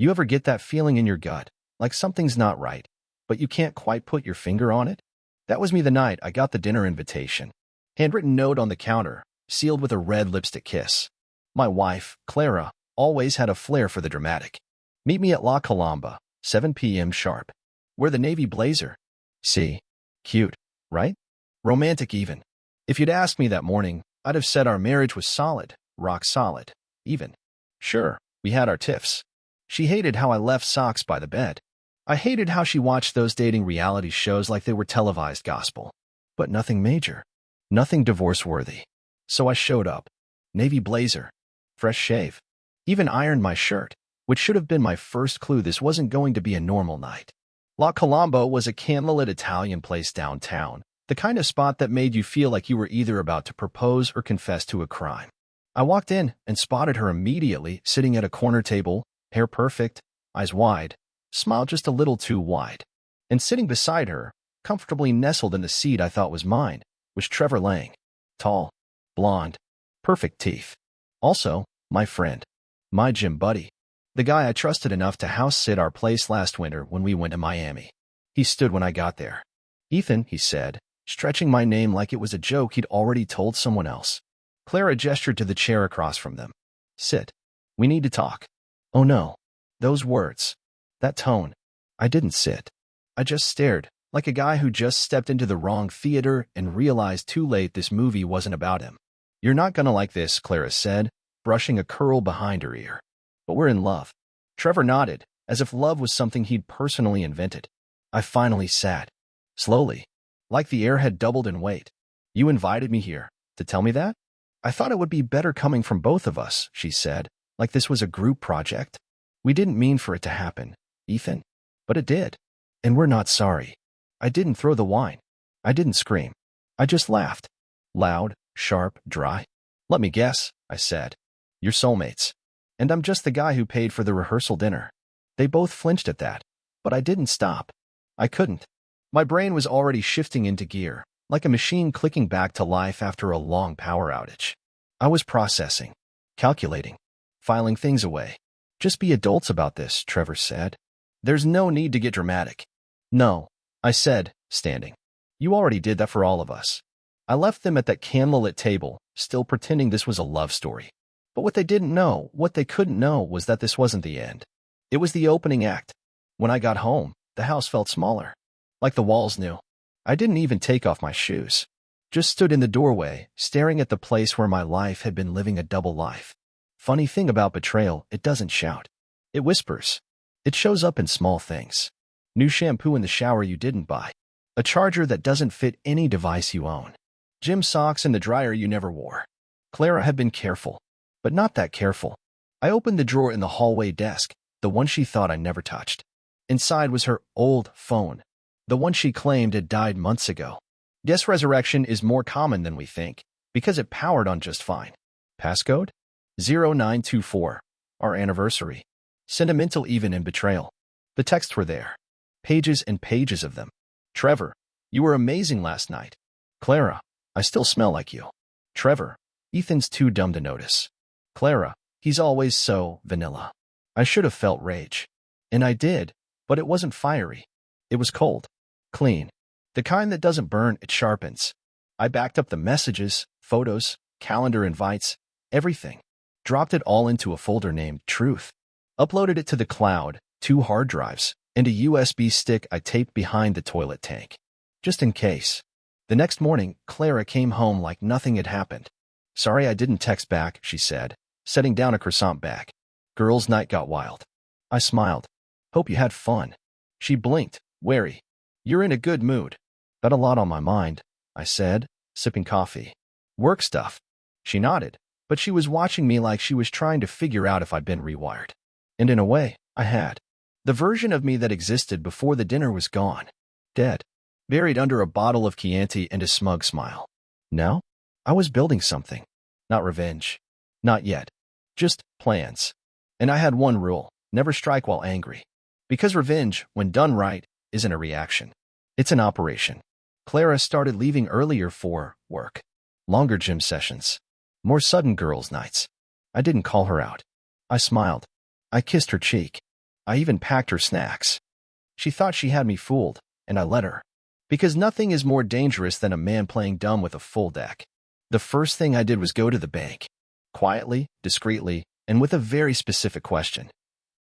You ever get that feeling in your gut, like something's not right, but you can't quite put your finger on it? That was me the night I got the dinner invitation. Handwritten note on the counter, sealed with a red lipstick kiss. My wife, Clara, always had a flair for the dramatic. Meet me at La Colomba, 7 p.m. sharp. Wear the navy blazer. See? Cute, right? Romantic even. If you'd asked me that morning, I'd have said our marriage was solid, rock solid, even. Sure, we had our tiffs. She hated how I left socks by the bed. I hated how she watched those dating reality shows like they were televised gospel. But nothing major. Nothing divorce-worthy. So I showed up. Navy blazer. Fresh shave. Even ironed my shirt, which should have been my first clue this wasn't going to be a normal night. La Colombo was a candlelit Italian place downtown, the kind of spot that made you feel like you were either about to propose or confess to a crime. I walked in and spotted her immediately sitting at a corner table, hair perfect, eyes wide, smile just a little too wide. And sitting beside her, comfortably nestled in the seat I thought was mine, was Trevor Lang. Tall, blonde, perfect teeth. Also, my friend. My gym buddy. The guy I trusted enough to house-sit our place last winter when we went to Miami. He stood when I got there. Ethan, he said, stretching my name like it was a joke he'd already told someone else. Clara gestured to the chair across from them. Sit. We need to talk. Oh no. Those words. That tone. I didn't sit. I just stared, like a guy who just stepped into the wrong theater and realized too late this movie wasn't about him. You're not gonna like this, Clara said, brushing a curl behind her ear. But we're in love. Trevor nodded, as if love was something he'd personally invented. I finally sat. Slowly. Like the air had doubled in weight. You invited me here. To tell me that? I thought it would be better coming from both of us, she said, like this was a group project. We didn't mean for it to happen, Ethan. But it did. And we're not sorry. I didn't throw the wine. I didn't scream. I just laughed. Loud, sharp, dry. Let me guess, I said. You're soulmates. And I'm just the guy who paid for the rehearsal dinner. They both flinched at that. But I didn't stop. I couldn't. My brain was already shifting into gear, like a machine clicking back to life after a long power outage. I was processing, calculating, filing things away. Just be adults about this, Trevor said. There's no need to get dramatic. No, I said, standing. You already did that for all of us. I left them at that candlelit table, still pretending this was a love story. But what they didn't know, what they couldn't know, was that this wasn't the end. It was the opening act. When I got home, the house felt smaller. Like the walls knew. I didn't even take off my shoes. Just stood in the doorway, staring at the place where my life had been living a double life. Funny thing about betrayal, it doesn't shout. It whispers. It shows up in small things. New shampoo in the shower you didn't buy. A charger that doesn't fit any device you own. Gym socks in the dryer you never wore. Clara had been careful, but not that careful. I opened the drawer in the hallway desk, the one she thought I never touched. Inside was her old phone, the one she claimed had died months ago. Guess resurrection is more common than we think, because it powered on just fine. Passcode? 0924. Our anniversary. Sentimental even in betrayal. The texts were there. Pages and pages of them. Trevor, you were amazing last night. Clara, I still smell like you. Trevor, Ethan's too dumb to notice. Clara, he's always so vanilla. I should have felt rage. And I did, but it wasn't fiery. It was cold. Clean. The kind that doesn't burn, it sharpens. I backed up the messages, photos, calendar invites, everything. Dropped it all into a folder named Truth. Uploaded it to the cloud, 2 hard drives, and a USB stick I taped behind the toilet tank. Just in case. The next morning, Clara came home like nothing had happened. Sorry I didn't text back, she said, setting down a croissant bag. Girls' night got wild. I smiled. Hope you had fun. She blinked, wary. You're in a good mood. Got a lot on my mind, I said, sipping coffee. Work stuff. She nodded, but she was watching me like she was trying to figure out if I'd been rewired. And in a way, I had. The version of me that existed before the dinner was gone. Dead. Buried under a bottle of Chianti and a smug smile. Now, I was building something. Not revenge. Not yet. Just plans. And I had one rule, never strike while angry. Because revenge, when done right, isn't a reaction. It's an operation. Clara started leaving earlier for work. Longer gym sessions. More sudden girls' nights. I didn't call her out. I smiled. I kissed her cheek. I even packed her snacks. She thought she had me fooled, and I let her. Because nothing is more dangerous than a man playing dumb with a full deck. The first thing I did was go to the bank. Quietly, discreetly, and with a very specific question.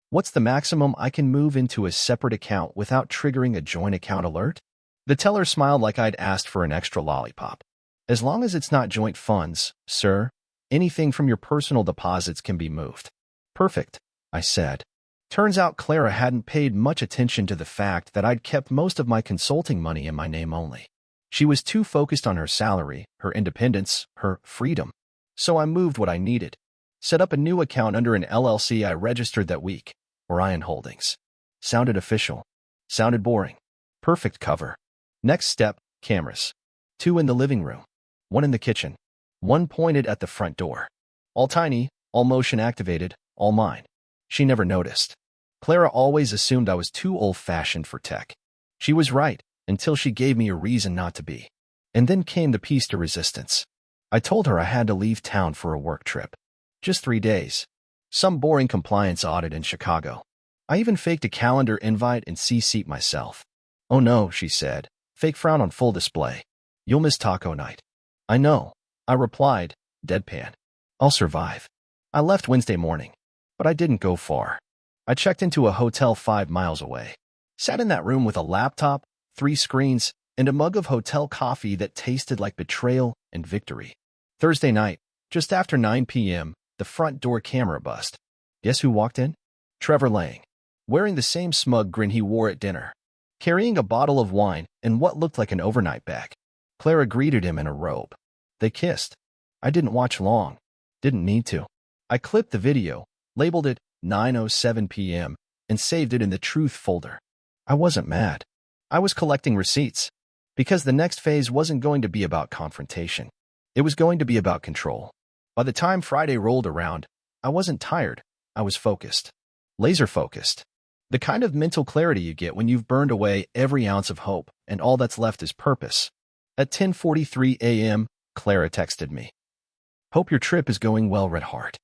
What's the maximum I can move into a separate account without triggering a joint account alert? The teller smiled like I'd asked for an extra lollipop. As long as it's not joint funds, sir, anything from your personal deposits can be moved. Perfect, I said. Turns out Clara hadn't paid much attention to the fact that I'd kept most of my consulting money in my name only. She was too focused on her salary, her independence, her freedom. So I moved what I needed. Set up a new account under an LLC I registered that week, Orion Holdings. Sounded official. Sounded boring. Perfect cover. Next step, cameras. 2 in the living room. 1 in the kitchen. 1 pointed at the front door. All tiny, all motion activated, all mine. She never noticed. Clara always assumed I was too old-fashioned for tech. She was right, until she gave me a reason not to be. And then came the piece de resistance. I told her I had to leave town for a work trip. Just 3 days. Some boring compliance audit in Chicago. I even faked a calendar invite and CC'd myself. Oh no, she said. Fake frown on full display. You'll miss taco night. I know, I replied, deadpan. I'll survive. I left Wednesday morning, but I didn't go far. I checked into a hotel 5 miles away. Sat in that room with a laptop, 3 screens, and a mug of hotel coffee that tasted like betrayal and victory. Thursday night, just after 9 p.m., the front door camera bust. Guess who walked in? Trevor Lang, wearing the same smug grin he wore at dinner, carrying a bottle of wine and what looked like an overnight bag. Clara greeted him in a robe. They kissed. I didn't watch long. Didn't need to. I clipped the video, labeled it 9:07 p.m., and saved it in the truth folder. I wasn't mad. I was collecting receipts. Because the next phase wasn't going to be about confrontation. It was going to be about control. By the time Friday rolled around, I wasn't tired. I was focused. Laser focused. The kind of mental clarity you get when you've burned away every ounce of hope and all that's left is purpose. At 10:43 a.m., Clara texted me. Hope your trip is going well, Red Heart.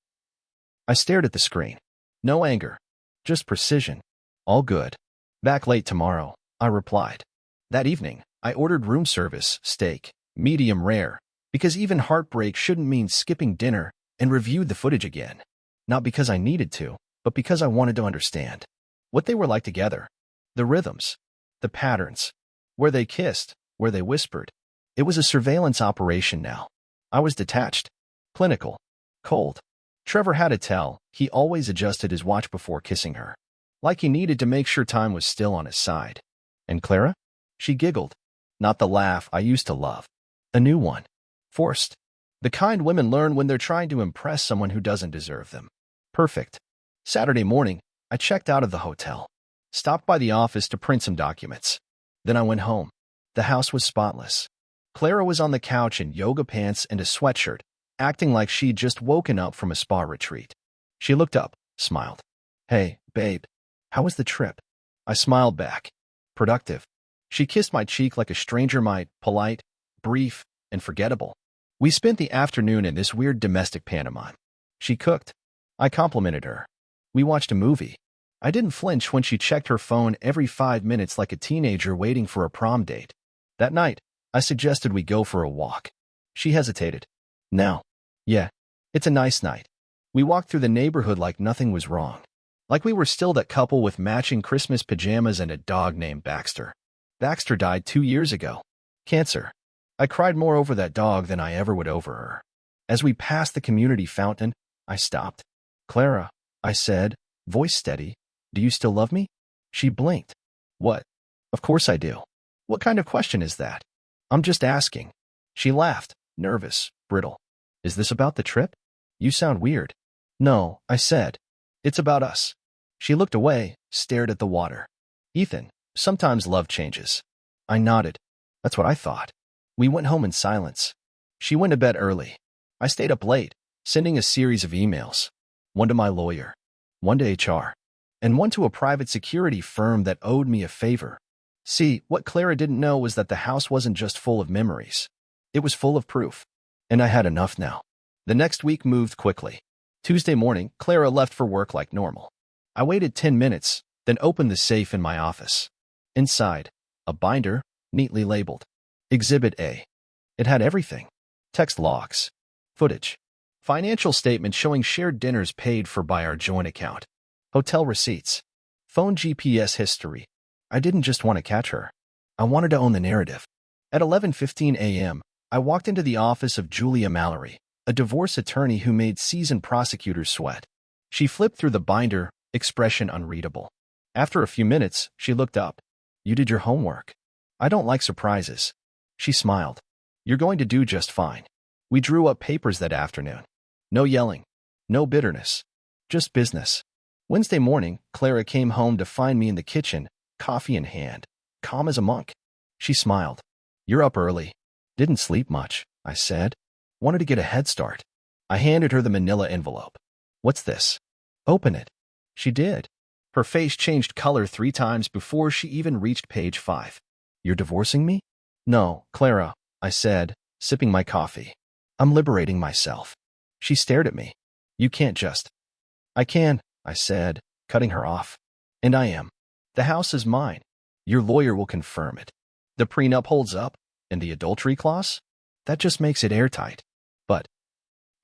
I stared at the screen. No anger. Just precision. All good. Back late tomorrow, I replied. That evening, I ordered room service, steak, medium rare, because even heartbreak shouldn't mean skipping dinner, and reviewed the footage again. Not because I needed to, but because I wanted to understand what they were like together. The rhythms, the patterns, where they kissed, where they whispered. It was a surveillance operation now. I was detached, clinical, cold. Trevor had to tell, he always adjusted his watch before kissing her, like he needed to make sure time was still on his side. And Clara? She giggled. Not the laugh I used to love. A new one. Forced. The kind women learn when they're trying to impress someone who doesn't deserve them. Perfect. Saturday morning, I checked out of the hotel. Stopped by the office to print some documents. Then I went home. The house was spotless. Clara was on the couch in yoga pants and a sweatshirt, acting like she'd just woken up from a spa retreat. She looked up, smiled. Hey, babe. How was the trip? I smiled back. Productive. She kissed my cheek like a stranger might, polite, brief, and forgettable. We spent the afternoon in this weird domestic pantomime. She cooked. I complimented her. We watched a movie. I didn't flinch when she checked her phone every 5 minutes like a teenager waiting for a prom date. That night, I suggested we go for a walk. She hesitated. No. Yeah, it's a nice night. We walked through the neighborhood like nothing was wrong. Like we were still that couple with matching Christmas pajamas and a dog named Baxter. Baxter died 2 years ago. Cancer. I cried more over that dog than I ever would over her. As we passed the community fountain, I stopped. Clara, I said, voice steady, do you still love me? She blinked. What? Of course I do. What kind of question is that? I'm just asking. She laughed, nervous, brittle. Is this about the trip? You sound weird. No, I said. It's about us. She looked away, stared at the water. Ethan, sometimes love changes. I nodded. That's what I thought. We went home in silence. She went to bed early. I stayed up late, sending a series of emails. One to my lawyer, one to HR, and one to a private security firm that owed me a favor. See, what Clara didn't know was that the house wasn't just full of memories. It was full of proof. And I had enough now. The next week moved quickly. Tuesday morning, Clara left for work like normal. I waited 10 minutes, then opened the safe in my office. Inside, a binder, neatly labeled Exhibit A. It had everything: text logs, footage, financial statements showing shared dinners paid for by our joint account, hotel receipts, phone GPS history. I didn't just want to catch her. I wanted to own the narrative. At 11:15 a.m., I walked into the office of Julia Mallory, a divorce attorney who made seasoned prosecutors sweat. She flipped through the binder, expression unreadable. After a few minutes, she looked up. "You did your homework. I don't like surprises." She smiled. "You're going to do just fine." We drew up papers that afternoon. No yelling, no bitterness, just business. Wednesday morning, Clara came home to find me in the kitchen, coffee in hand, calm as a monk. She smiled. "You're up early." "Didn't sleep much," I said. "Wanted to get a head start." I handed her the manila envelope. "What's this?" "Open it." She did. Her face changed color 3 times before she even reached page 5. "You're divorcing me?" "No, Clara," I said, sipping my coffee. "I'm liberating myself." She stared at me. "You can't just—" "I can," I said, cutting her off. "And I am. The house is mine. Your lawyer will confirm it. The prenup holds up, and the adultery clause? That just makes it airtight. But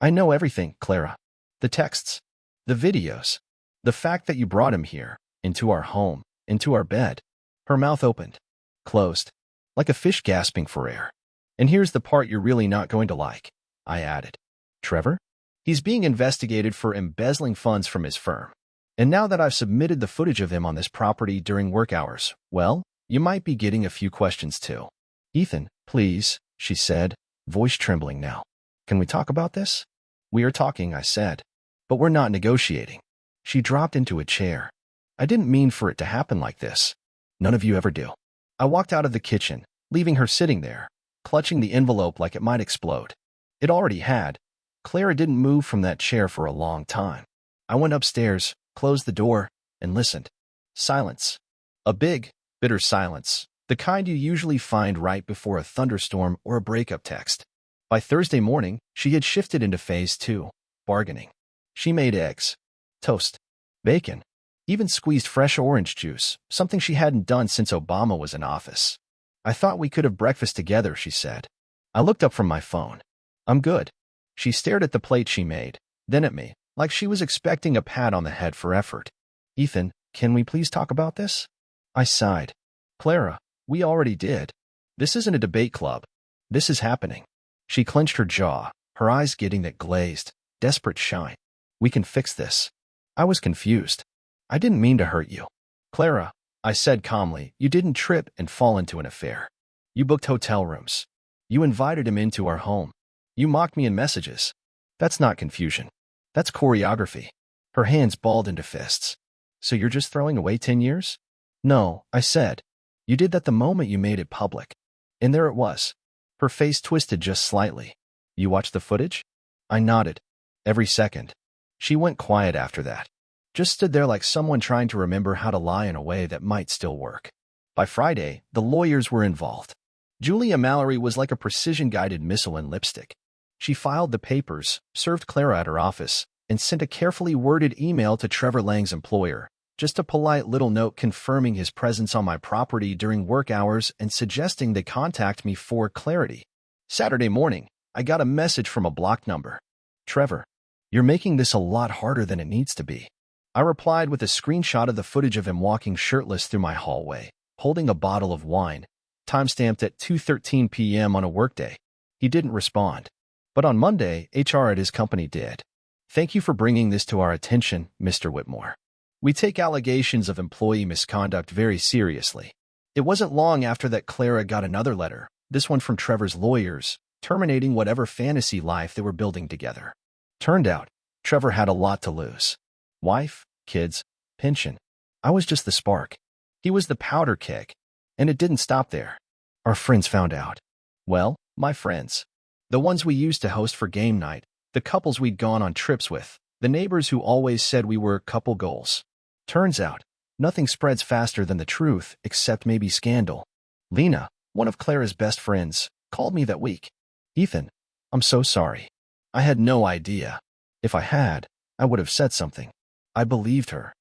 I know everything, Clara. The texts, the videos, the fact that you brought him here, into our home, into our bed." Her mouth opened, closed, like a fish gasping for air. "And here's the part you're really not going to like," I added. "Trevor? He's being investigated for embezzling funds from his firm. And now that I've submitted the footage of him on this property during work hours, well, you might be getting a few questions too." "Ethan, please," she said, voice trembling now. "Can we talk about this?" "We are talking," I said. "But we're not negotiating." She dropped into a chair. "I didn't mean for it to happen like this. None of you ever do." I walked out of the kitchen, leaving her sitting there, clutching the envelope like it might explode. It already had. Clara didn't move from that chair for a long time. I went upstairs, closed the door, and listened. Silence. A big, bitter silence, the kind you usually find right before a thunderstorm or a breakup text. By Thursday morning, she had shifted into phase 2, bargaining. She made eggs, toast, bacon, even squeezed fresh orange juice, something she hadn't done since Obama was in office. "I thought we could have breakfast together," she said. I looked up from my phone. "I'm good." She stared at the plate she made, then at me, like she was expecting a pat on the head for effort. "Ethan, can we please talk about this?" I sighed. "Clara, we already did. This isn't a debate club. This is happening." She clenched her jaw, her eyes getting that glazed, desperate shine. "We can fix this." I was confused. "I didn't mean to hurt you." "Clara," I said calmly, "you didn't trip and fall into an affair. You booked hotel rooms. You invited him into our home. You mocked me in messages. That's not confusion. That's choreography." Her hands balled into fists. "So you're just throwing away 10 years? "No," I said. "You did that the moment you made it public." And there it was. Her face twisted just slightly. "You watched the footage?" I nodded. "Every second." She went quiet after that. Just stood there like someone trying to remember how to lie in a way that might still work. By Friday, the lawyers were involved. Julia Mallory was like a precision-guided missile in lipstick. She filed the papers, served Clara at her office, and sent a carefully worded email to Trevor Lang's employer, just a polite little note confirming his presence on my property during work hours and suggesting they contact me for clarity. Saturday morning, I got a message from a blocked number. "Trevor, you're making this a lot harder than it needs to be." I replied with a screenshot of the footage of him walking shirtless through my hallway, holding a bottle of wine, timestamped at 2:13 p.m. on a workday. He didn't respond. But on Monday, HR at his company did. "Thank you for bringing this to our attention, Mr. Whitmore. We take allegations of employee misconduct very seriously." It wasn't long after that Clara got another letter, this one from Trevor's lawyers, terminating whatever fantasy life they were building together. Turned out, Trevor had a lot to lose. Wife, kids, pension. I was just the spark. He was the powder keg. And it didn't stop there. Our friends found out. Well, my friends. The ones we used to host for game night, the couples we'd gone on trips with, the neighbors who always said we were couple goals. Turns out, nothing spreads faster than the truth, except maybe scandal. Lena, one of Clara's best friends, called me that week. "Ethan, I'm so sorry. I had no idea. If I had, I would have said something." I believed her.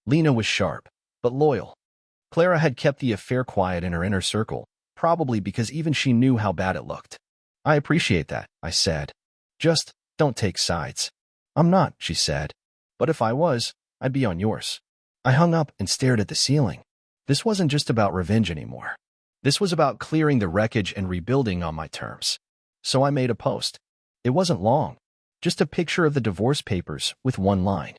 Lena was sharp, but loyal. Clara had kept the affair quiet in her inner circle, probably because even she knew how bad it looked. I appreciate that, I said. Just don't take sides. I'm not, she said. But if I was, I'd be on yours. I hung up and stared at the ceiling. This wasn't just about revenge anymore. This was about clearing the wreckage and rebuilding on my terms. So I made a post. It wasn't long, just a picture of the divorce papers with one line.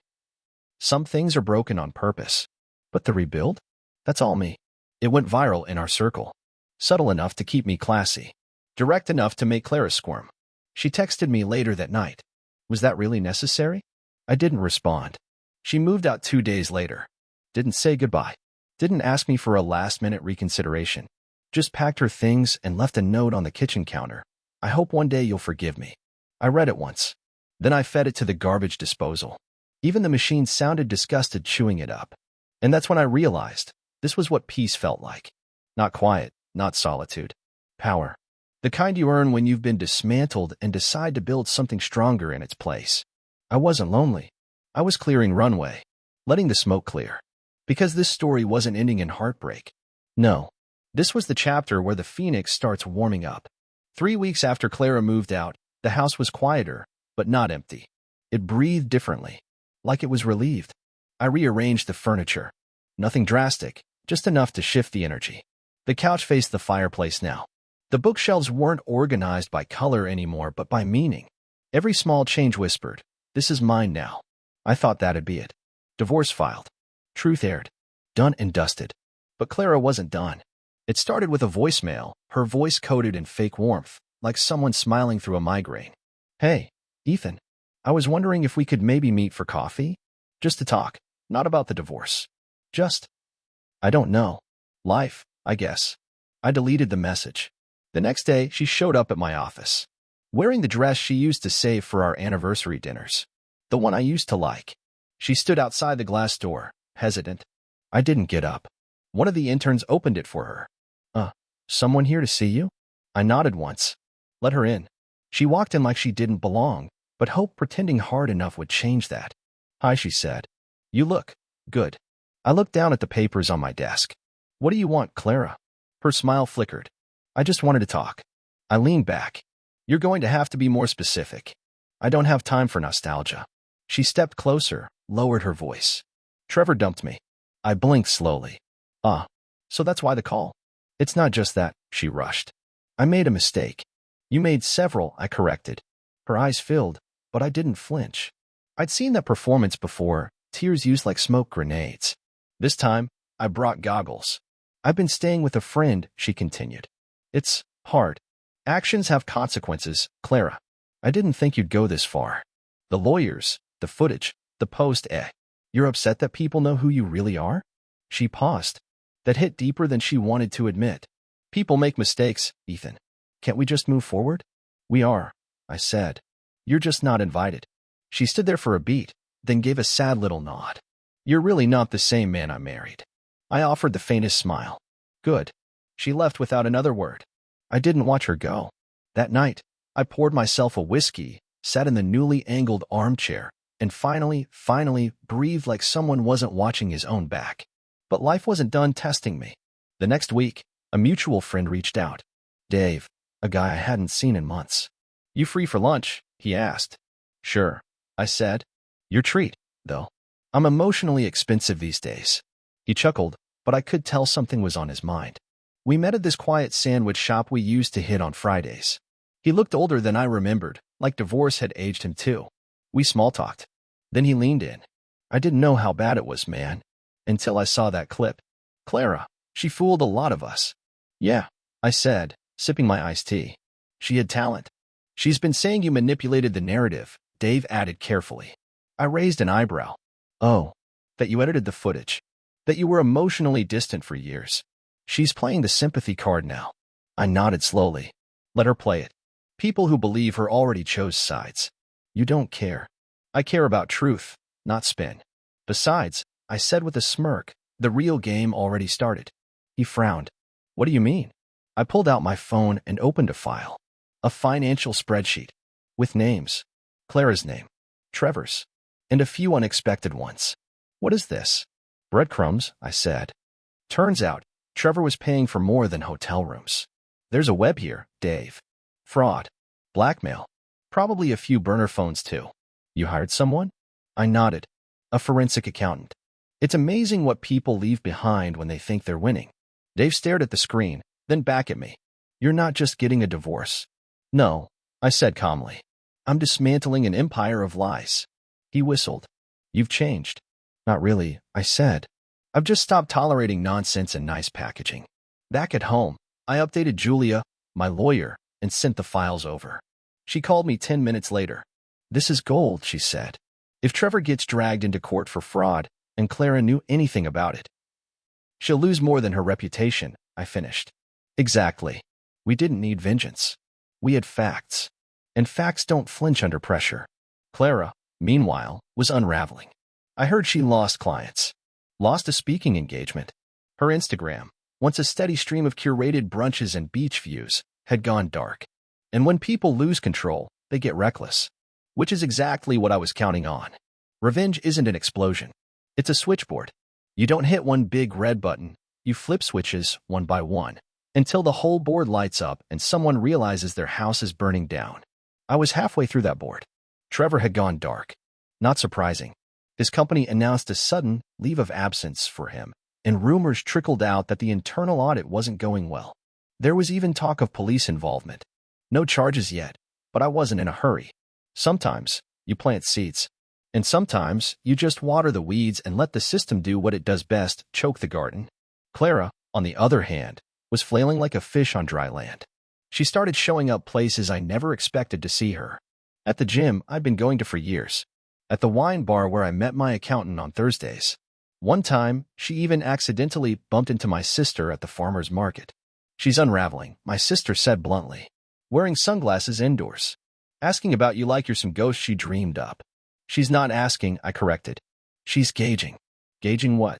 Some things are broken on purpose, but the rebuild? That's all me. It went viral in our circle. Subtle enough to keep me classy. Direct enough to make Clara squirm. She texted me later that night. Was that really necessary? I didn't respond. She moved out 2 days later. Didn't say goodbye. Didn't ask me for a last-minute reconsideration. Just packed her things and left a note on the kitchen counter. I hope one day you'll forgive me. I read it once. Then I fed it to the garbage disposal. Even the machine sounded disgusted chewing it up. And that's when I realized this was what peace felt like. Not quiet, not solitude. Power. The kind you earn when you've been dismantled and decide to build something stronger in its place. I wasn't lonely. I was clearing runway, letting the smoke clear. Because this story wasn't ending in heartbreak. No. This was the chapter where the phoenix starts warming up. 3 weeks after Clara moved out, the house was quieter, but not empty. It breathed differently, like it was relieved. I rearranged the furniture. Nothing drastic, just enough to shift the energy. The couch faced the fireplace now. The bookshelves weren't organized by color anymore, but by meaning. Every small change whispered, "This is mine now." I thought that'd be it. Divorce filed. Truth aired. Done and dusted. But Clara wasn't done. It started with a voicemail, her voice coated in fake warmth, like someone smiling through a migraine. "Hey, Ethan. I was wondering if we could maybe meet for coffee? Just to talk, not about the divorce. Just, I don't know. Life, I guess." I deleted the message. The next day, she showed up at my office, wearing the dress she used to save for our anniversary dinners. The one I used to like. She stood outside the glass door, hesitant. I didn't get up. One of the interns opened it for her. Someone here to see you?" I nodded once. Let her in. She walked in like she didn't belong, but hoped pretending hard enough would change that. "Hi," she said. "You look good." I looked down at the papers on my desk. "What do you want, Clara?" Her smile flickered. "I just wanted to talk." I leaned back. "You're going to have to be more specific. I don't have time for nostalgia." She stepped closer, lowered her voice. "Trevor dumped me." I blinked slowly. So that's why the call." "It's not just that," she rushed. "I made a mistake." "You made several," I corrected. Her eyes filled, but I didn't flinch. I'd seen that performance before, tears used like smoke grenades. This time, I brought goggles. "I've been staying with a friend," she continued. "It's hard. Actions have consequences, Clara. I didn't think you'd go this far. The lawyers, the footage, the post, You're upset that people know who you really are?" She paused. That hit deeper than she wanted to admit. "People make mistakes, Ethan. Can't we just move forward?" "We are," I said. "You're just not invited." She stood there for a beat, then gave a sad little nod. "You're really not the same man I married." I offered the faintest smile. "Good." She left without another word. I didn't watch her go. That night, I poured myself a whiskey, sat in the newly angled armchair, and finally breathed like someone wasn't watching his own back. But life wasn't done testing me. The next week, a mutual friend reached out. Dave, a guy I hadn't seen in months. "You free for lunch?" he asked. "Sure," I said. "Your treat, though. I'm emotionally expensive these days." He chuckled, but I could tell something was on his mind. We met at this quiet sandwich shop we used to hit on Fridays. He looked older than I remembered, like divorce had aged him too. We small-talked. Then he leaned in. "I didn't know how bad it was, man. Until I saw that clip. Clara, she fooled a lot of us." "Yeah," I said, sipping my iced tea. "She had talent." "She's been saying you manipulated the narrative," Dave added carefully. I raised an eyebrow. "Oh, that you edited the footage. That you were emotionally distant for years. She's playing the sympathy card now." I nodded slowly. "Let her play it. People who believe her already chose sides. You don't care." "I care about truth, not spin." "Besides," I said with a smirk, "the real game already started." He frowned. "What do you mean?" I pulled out my phone and opened a file. A financial spreadsheet. With names. Clara's name. Trevor's. And a few unexpected ones. "What is this?" Breadcrumbs, I said. Turns out, Trevor was paying for more than hotel rooms. There's a web here, Dave. Fraud. Blackmail. Probably a few burner phones, too. You hired someone? I nodded. A forensic accountant. It's amazing what people leave behind when they think they're winning. Dave stared at the screen, then back at me. You're not just getting a divorce. No, I said calmly. I'm dismantling an empire of lies. He whistled. You've changed. Not really, I said. I've just stopped tolerating nonsense and nice packaging. Back at home, I updated Julia, my lawyer, and sent the files over. She called me 10 minutes later. This is gold, she said. If Trevor gets dragged into court for fraud, and Clara knew anything about it, she'll lose more than her reputation, I finished. Exactly. We didn't need vengeance. We had facts. And facts don't flinch under pressure. Clara, meanwhile, was unraveling. I heard she lost clients. Lost a speaking engagement. Her Instagram, once a steady stream of curated brunches and beach views, had gone dark. And when people lose control, they get reckless. Which is exactly what I was counting on. Revenge isn't an explosion. It's a switchboard. You don't hit one big red button, you flip switches one by one, until the whole board lights up and someone realizes their house is burning down. I was halfway through that board. Trevor had gone dark. Not surprising. His company announced a sudden leave of absence for him, and rumors trickled out that the internal audit wasn't going well. There was even talk of police involvement. No charges yet, but I wasn't in a hurry. Sometimes you plant seeds, and sometimes you just water the weeds and let the system do what it does best, choke the garden. Clara, on the other hand, was flailing like a fish on dry land. She started showing up places I never expected to see her. At the gym I'd been going to for years. At the wine bar where I met my accountant on Thursdays. One time, she even accidentally bumped into my sister at the farmer's market. She's unraveling, my sister said bluntly. Wearing sunglasses indoors. Asking about you like you're some ghost she dreamed up. She's not asking, I corrected. She's gauging. Gauging what?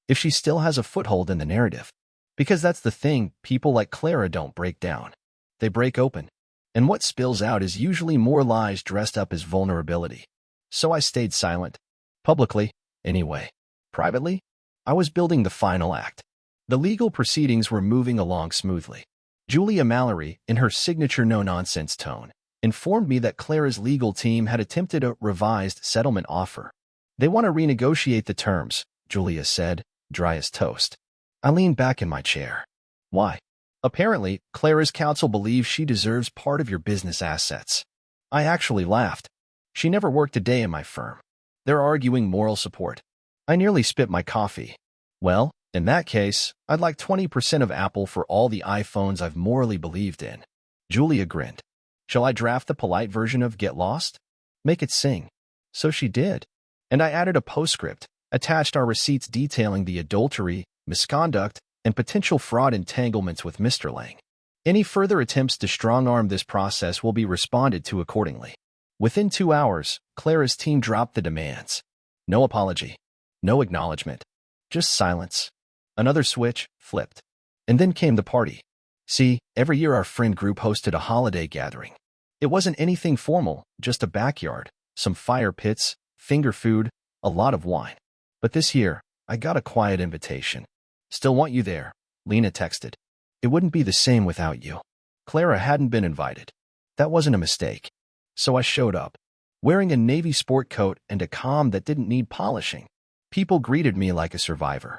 If she still has a foothold in the narrative. Because that's the thing, people like Clara don't break down. They break open. And what spills out is usually more lies dressed up as vulnerability. So I stayed silent. Publicly, anyway. Privately, I was building the final act. The legal proceedings were moving along smoothly. Julia Mallory, in her signature no-nonsense tone, informed me that Clara's legal team had attempted a revised settlement offer. They want to renegotiate the terms, Julia said, dry as toast. I leaned back in my chair. Why? Apparently, Clara's counsel believes she deserves part of your business assets. I actually laughed. She never worked a day in my firm. They're arguing moral support. I nearly spit my coffee. Well, in that case, I'd like 20% of Apple for all the iPhones I've morally believed in. Julia grinned. Shall I draft the polite version of Get Lost? Make it sing. So she did. And I added a postscript, attached our receipts detailing the adultery, misconduct, and potential fraud entanglements with Mr. Lang. Any further attempts to strong-arm this process will be responded to accordingly. Within 2 hours, Clara's team dropped the demands. No apology. No acknowledgement. Just silence. Another switch flipped. And then came the party. See, every year our friend group hosted a holiday gathering. It wasn't anything formal, just a backyard, some fire pits, finger food, a lot of wine. But this year, I got a quiet invitation. Still want you there, Lena texted. It wouldn't be the same without you. Clara hadn't been invited. That wasn't a mistake. So I showed up, wearing a navy sport coat and a comm that didn't need polishing. People greeted me like a survivor.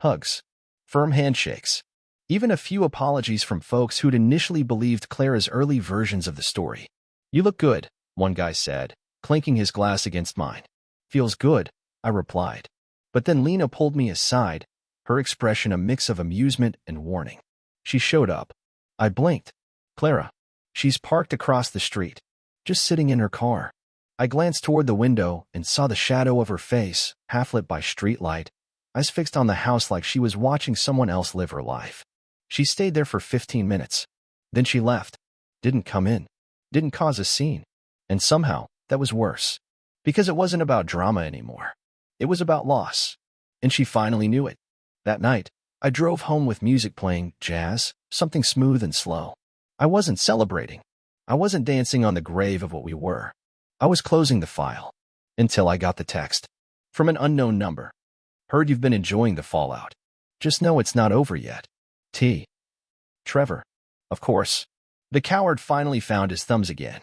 Hugs. Firm handshakes. Even a few apologies from folks who'd initially believed Clara's early versions of the story. You look good, one guy said, clinking his glass against mine. Feels good, I replied. But then Lena pulled me aside, her expression a mix of amusement and warning. She showed up. I blinked. Clara. She's parked across the street, just sitting in her car. I glanced toward the window and saw the shadow of her face, half-lit by streetlight, eyes fixed on the house like she was watching someone else live her life. She stayed there for 15 minutes. Then she left. Didn't come in. Didn't cause a scene. And somehow, that was worse. Because it wasn't about drama anymore. It was about loss. And she finally knew it. That night, I drove home with music playing, jazz, something smooth and slow. I wasn't celebrating. I wasn't dancing on the grave of what we were. I was closing the file. Until I got the text. From an unknown number. Heard you've been enjoying the fallout. Just know it's not over yet. T. Trevor. Of course. The coward finally found his thumbs again.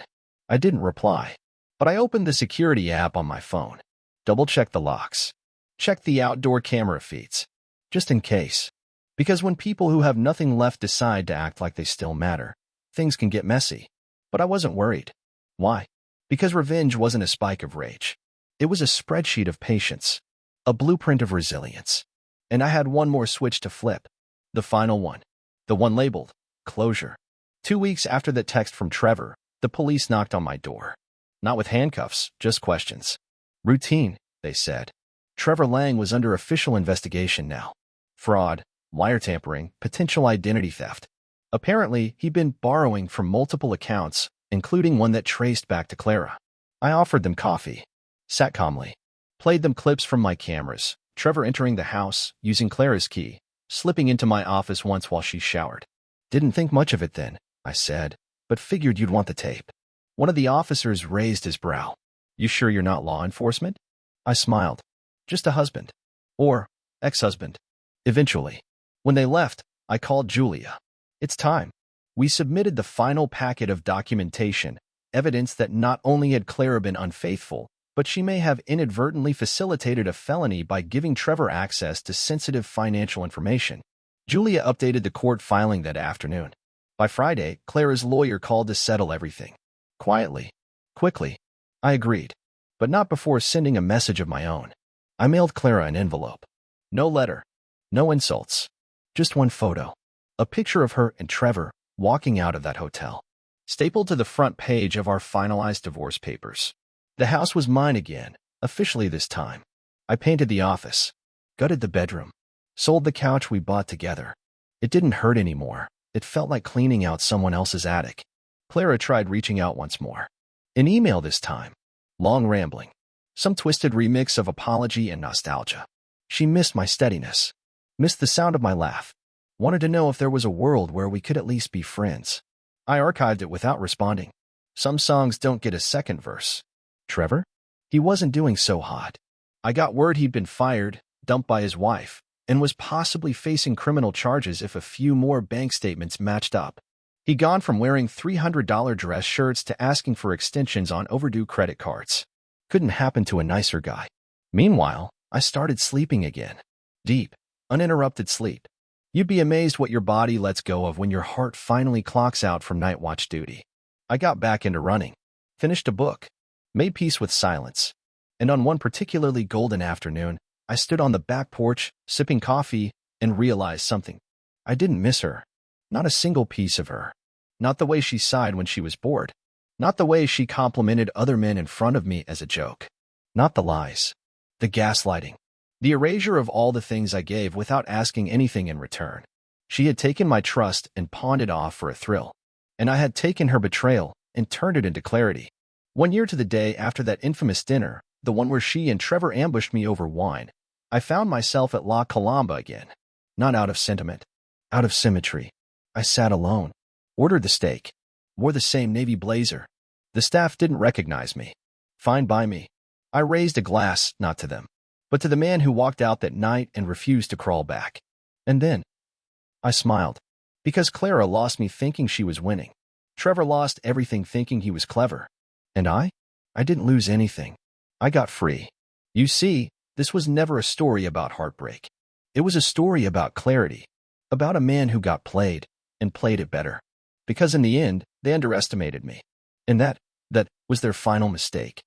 I didn't reply, but I opened the security app on my phone. Double-checked the locks. Checked the outdoor camera feeds. Just in case. Because when people who have nothing left decide to act like they still matter, things can get messy. But I wasn't worried. Why? Because revenge wasn't a spike of rage. It was a spreadsheet of patience. A blueprint of resilience. And I had one more switch to flip. The final one. The one labeled closure. 2 weeks after that text from Trevor, the police knocked on my door. Not with handcuffs, just questions. Routine, they said. Trevor Lang was under official investigation now. Fraud, wiretampering, potential identity theft. Apparently, he'd been borrowing from multiple accounts, including one that traced back to Clara. I offered them coffee. Sat calmly. Played them clips from my cameras. Trevor entering the house, using Clara's key, slipping into my office once while she showered. Didn't think much of it then, I said, but figured you'd want the tape. One of the officers raised his brow. You sure you're not law enforcement? I smiled. Just a husband. Or ex-husband. Eventually. When they left, I called Julia. It's time. We submitted the final packet of documentation, evidence that not only had Clara been unfaithful, but she may have inadvertently facilitated a felony by giving Trevor access to sensitive financial information. Julia updated the court filing that afternoon. By Friday, Clara's lawyer called to settle everything. Quietly. Quickly. I agreed. But not before sending a message of my own. I mailed Clara an envelope. No letter. No insults. Just one photo. A picture of her and Trevor walking out of that hotel. Stapled to the front page of our finalized divorce papers. The house was mine again, officially this time. I painted the office. Gutted the bedroom. Sold the couch we bought together. It didn't hurt anymore. It felt like cleaning out someone else's attic. Clara tried reaching out once more. An email this time. Long rambling. Some twisted remix of apology and nostalgia. She missed my steadiness. Missed the sound of my laugh. Wanted to know if there was a world where we could at least be friends. I archived it without responding. Some songs don't get a second verse. Trevor? He wasn't doing so hot. I got word he'd been fired, dumped by his wife, and was possibly facing criminal charges if a few more bank statements matched up. He'd gone from wearing $300 dress shirts to asking for extensions on overdue credit cards. Couldn't happen to a nicer guy. Meanwhile, I started sleeping again. Deep, uninterrupted sleep. You'd be amazed what your body lets go of when your heart finally clocks out from night watch duty. I got back into running. Finished a book. Made peace with silence. And on one particularly golden afternoon, I stood on the back porch, sipping coffee, and realized something. I didn't miss her. Not a single piece of her. Not the way she sighed when she was bored. Not the way she complimented other men in front of me as a joke. Not the lies. The gaslighting. The erasure of all the things I gave without asking anything in return. She had taken my trust and pawned it off for a thrill. And I had taken her betrayal and turned it into clarity. 1 year to the day after that infamous dinner, the one where she and Trevor ambushed me over wine, I found myself at La Colomba again. Not out of sentiment. Out of symmetry. I sat alone. Ordered the steak. Wore the same navy blazer. The staff didn't recognize me. Fine by me. I raised a glass, not to them, but to the man who walked out that night and refused to crawl back. And then, I smiled. Because Clara lost me thinking she was winning. Trevor lost everything thinking he was clever. And I didn't lose anything. I got free. You see, this was never a story about heartbreak. It was a story about clarity. About a man who got played, and played it better. Because in the end, they underestimated me. And that was their final mistake.